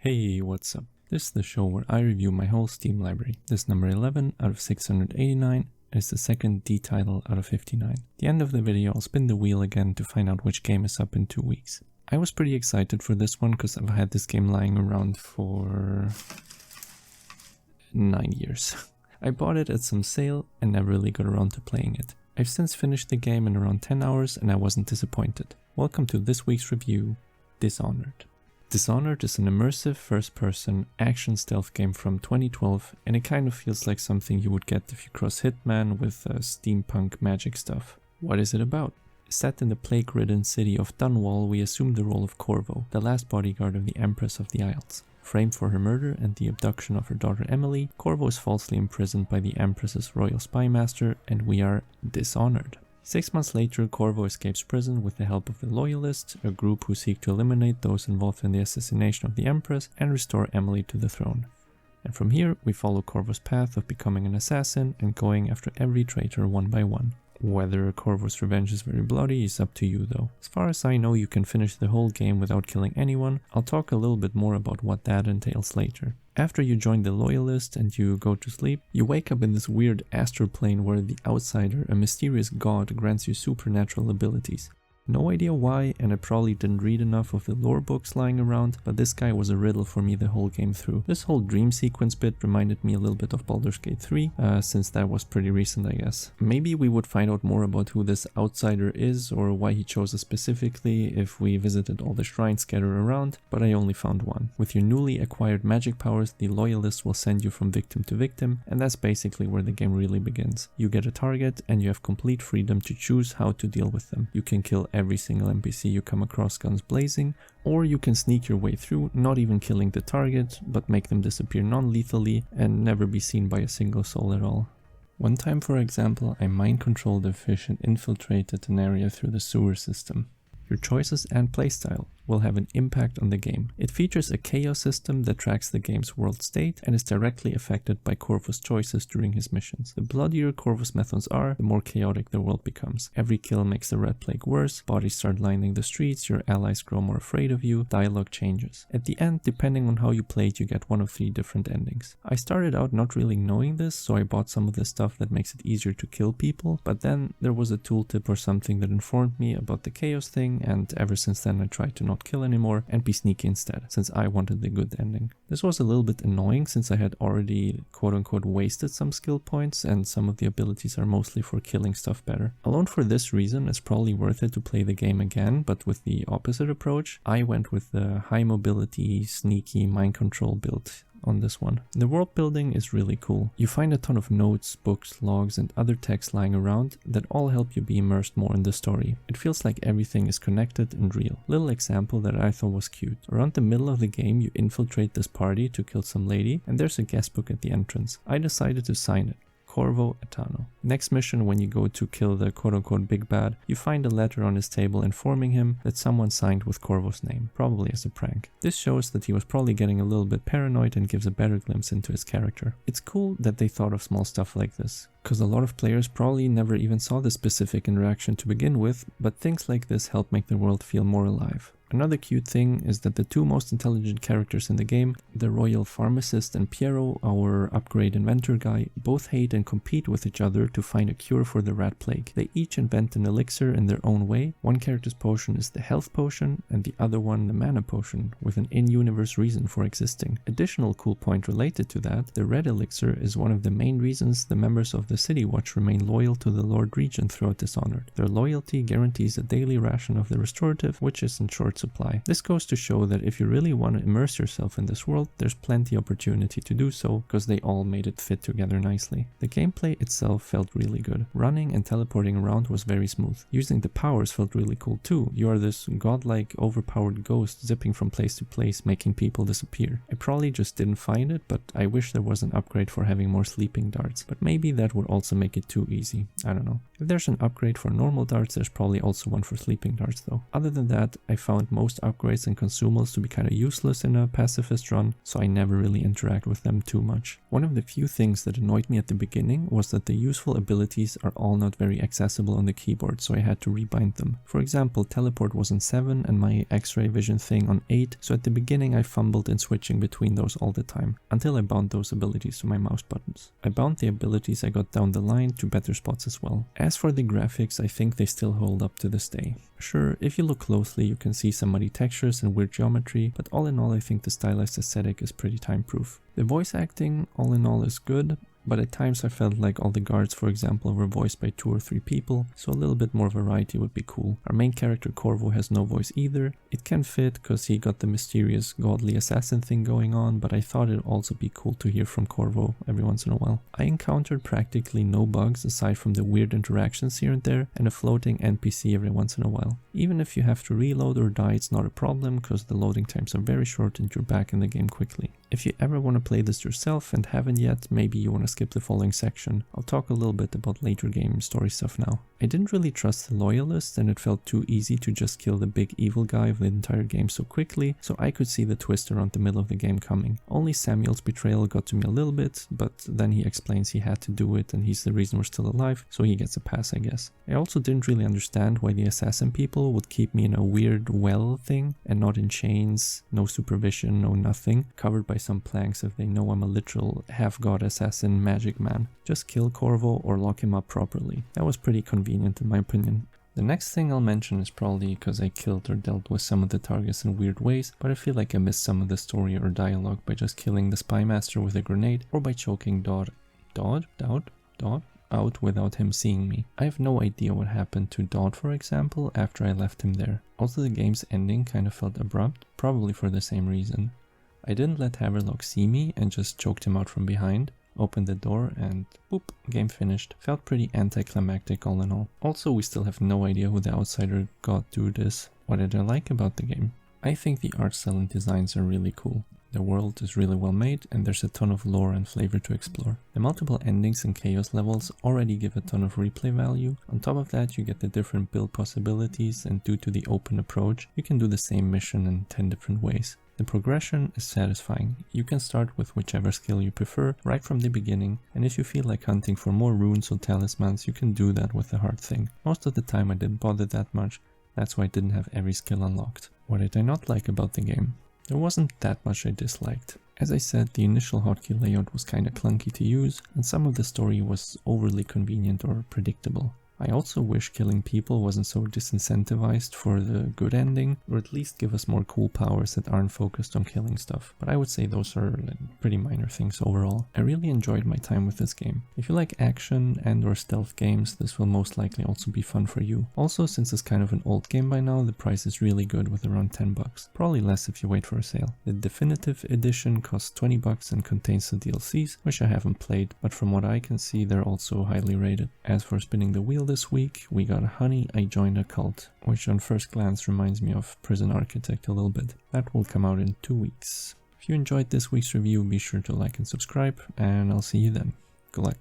Hey, what's up? This is the show where I review my whole Steam library. This number 11 out of 689 is the second D title out of 59. At the end of the video I'll spin the wheel again to find out which game is up in 2 weeks. I was pretty excited for this one because I've had this game lying around for 9 years. I bought it at some sale and never really got around to playing it. I've since finished the game in around 10 hours and I wasn't disappointed. Welcome to this week's review, Dishonored. Dishonored is an immersive first-person action stealth game from 2012 and it kind of feels like something you would get if you cross Hitman with steampunk magic stuff. What is it about? Set in the plague-ridden city of Dunwall, we assume the role of Corvo, the last bodyguard of the Empress of the Isles. Framed for her murder and the abduction of her daughter Emily, Corvo is falsely imprisoned by the Empress's royal spy master and we are dishonored. 6 months later, Corvo escapes prison with the help of the Loyalists, a group who seek to eliminate those involved in the assassination of the Empress and restore Emily to the throne. And from here, we follow Corvo's path of becoming an assassin and going after every traitor one by one. Whether Corvo's revenge is very bloody is up to you though. As far as I know, you can finish the whole game without killing anyone. I'll talk a little bit more about what that entails later. After you join the Loyalist and you go to sleep, you wake up in this weird astral plane where the Outsider, a mysterious god, grants you supernatural abilities. No idea why, and I probably didn't read enough of the lore books lying around, but this guy was a riddle for me the whole game through. This whole dream sequence bit reminded me a little bit of Baldur's Gate 3, since that was pretty recent I guess. Maybe we would find out more about who this outsider is or why he chose us specifically if we visited all the shrines scattered around, but I only found one. With your newly acquired magic powers, the Loyalists will send you from victim to victim, and that's basically where the game really begins. You get a target and you have complete freedom to choose how to deal with them. You can kill every single NPC you come across guns blazing, or you can sneak your way through, not even killing the target, but make them disappear non-lethally and never be seen by a single soul at all. One time, for example, I mind controlled a fish and infiltrated an area through the sewer system. Your choices and playstyle will have an impact on the game. It features a chaos system that tracks the game's world state and is directly affected by Corvo's choices during his missions. The bloodier Corvo's methods are, the more chaotic the world becomes. Every kill makes the red plague worse, bodies start lining the streets, your allies grow more afraid of you, dialogue changes. At the end, depending on how you played, you get one of 3 different endings. I started out not really knowing this, so I bought some of the stuff that makes it easier to kill people, but then there was a tooltip or something that informed me about the chaos thing, and ever since then I tried to not kill anymore and be sneaky instead, since I wanted the good ending. This was a little bit annoying since I had already quote-unquote wasted some skill points and some of the abilities are mostly for killing stuff better. Alone for this reason, it's probably worth it to play the game again, but with the opposite approach. I went with the high mobility, sneaky mind control build on this one. The world building is really cool. You find a ton of notes, books, logs and other text lying around that all help you be immersed more in the story. It feels like everything is connected and real. Little example that I thought was cute. Around the middle of the game you infiltrate this party to kill some lady and there's a guest book at the entrance. I decided to sign it. Corvo Etano. Next mission, when you go to kill the quote-unquote big bad, you find a letter on his table informing him that someone signed with Corvo's name, probably as a prank. This shows that he was probably getting a little bit paranoid and gives a better glimpse into his character. It's cool that they thought of small stuff like this, because a lot of players probably never even saw this specific interaction to begin with, but things like this help make the world feel more alive. Another cute thing is that the 2 most intelligent characters in the game, the royal pharmacist and Piero, our upgrade inventor guy, both hate and compete with each other to find a cure for the rat plague. They each invent an elixir in their own way. One character's potion is the health potion and the other one the mana potion, with an in-universe reason for existing. Additional cool point related to that, the red elixir is one of the main reasons the members of the City Watch remain loyal to the Lord Regent throughout Dishonored. Their loyalty guarantees a daily ration of the restorative, which is in short supply. This goes to show that if you really want to immerse yourself in this world, there's plenty opportunity to do so, because they all made it fit together nicely. The gameplay itself felt really good. Running and teleporting around was very smooth. Using the powers felt really cool too. You are this godlike, overpowered ghost zipping from place to place, making people disappear. I probably just didn't find it, but I wish there was an upgrade for having more sleeping darts, but maybe that would also make it too easy. I don't know. If there's an upgrade for normal darts, there's probably also one for sleeping darts though. Other than that, I found most upgrades and consumables to be kinda useless in a pacifist run, so I never really interact with them too much. One of the few things that annoyed me at the beginning was that the useful abilities are all not very accessible on the keyboard, so I had to rebind them. For example, teleport was on 7 and my X-ray vision thing on 8, so at the beginning I fumbled in switching between those all the time, until I bound those abilities to my mouse buttons. I bound the abilities I got down the line to better spots as well. As for the graphics, I think they still hold up to this day. Sure, if you look closely you can see some muddy textures and weird geometry, but all in all I think the stylized aesthetic is pretty time-proof. The voice acting, all in all, is good, but at times I felt like all the guards, for example, were voiced by 2 or 3 people, so a little bit more variety would be cool. Our main character Corvo has no voice either. It can fit cause he got the mysterious godly assassin thing going on, but I thought it'd also be cool to hear from Corvo every once in a while. I encountered practically no bugs aside from the weird interactions here and there and a floating NPC every once in a while. Even if you have to reload or die, it's not a problem cause the loading times are very short and you're back in the game quickly. If you ever want to play this yourself and haven't yet, maybe you want to skip the following section. I'll talk a little bit about later game story stuff now. I didn't really trust the loyalists and it felt too easy to just kill the big evil guy of the entire game so quickly, so I could see the twist around the middle of the game coming. Only Samuel's betrayal got to me a little bit, but then he explains he had to do it and he's the reason we're still alive, so he gets a pass I guess. I also didn't really understand why the assassin people would keep me in a weird well thing and not in chains, no supervision, no nothing, covered by some planks if they know I'm a literal half-god assassin magic man. Just kill Corvo or lock him up properly. That was pretty convenient in my opinion. The next thing I'll mention is probably because I killed or dealt with some of the targets in weird ways, but I feel like I missed some of the story or dialogue by just killing the spy master with a grenade or by choking Dodd out without him seeing me. I have no idea what happened to Dodd, for example, after I left him there. Also, the game's ending kind of felt abrupt, probably for the same reason. I didn't let Haverlock see me and just choked him out from behind, opened the door and boop, game finished. Felt pretty anticlimactic all in all. Also, we still have no idea who the outsider god dude is. What did I like about the game? I think the art style and designs are really cool. The world is really well made and there's a ton of lore and flavor to explore. The multiple endings and chaos levels already give a ton of replay value. On top of that you get the different build possibilities, and due to the open approach you can do the same mission in 10 different ways. The progression is satisfying. You can start with whichever skill you prefer right from the beginning, and if you feel like hunting for more runes or talismans you can do that with the hard thing. Most of the time I didn't bother that much, that's why I didn't have every skill unlocked. What did I not like about the game? There wasn't that much I disliked. As I said, the initial hotkey layout was kinda clunky to use, and some of the story was overly convenient or predictable. I also wish killing people wasn't so disincentivized for the good ending, or at least give us more cool powers that aren't focused on killing stuff, but I would say those are pretty minor things overall. I really enjoyed my time with this game. If you like action and or stealth games, this will most likely also be fun for you. Also, since it's kind of an old game by now, the price is really good with around 10 bucks. Probably less if you wait for a sale. The definitive edition costs 20 bucks and contains the DLCs, which I haven't played, but from what I can see they're also highly rated. As for spinning the wheel this week, we got Honey, I Joined a Cult, which on first glance reminds me of Prison Architect a little bit. That will come out in 2 weeks. If you enjoyed this week's review, be sure to like and subscribe, and I'll see you then. Good luck.